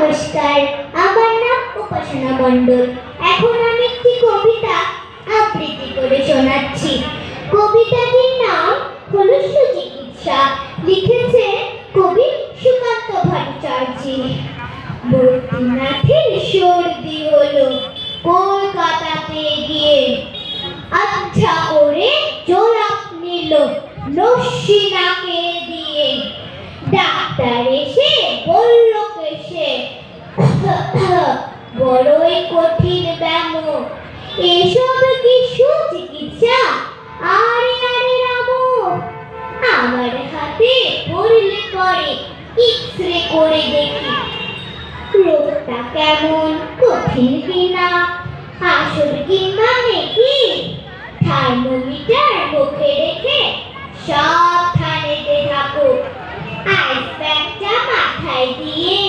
নমস্কার, আমার নাম উপাসনা মণ্ডল। এখন আমি একটি কবিতা আবৃত্তি করে শোনাচ্ছি। কবিতাটির নাম হলো সুচিকিৎসা। লিখেছে কবি সুকান্ত ভট্টাচার্য। বদ্রীনাথের সর্দি হলো কলকাতাতে গিয়ে, আচ্ছা করে জোলাপ নিল লস্যি নাকে দিয়ে। ডাক্তার এসে বলল কেসে বড়ই কঠিন ব্যামো, এসব কি সুচিকিৎসা? আরে আরে রামো, আমার হাতে পড়লে পরে এক্সরে করে দেখি রোগটা কেমন কঠিন কিনা। আসল কি মানে কি? থার্মোমিটার মুখে রেখে সাবধানে থাকো, আইস প্যাকটা মাথায় দিয়ে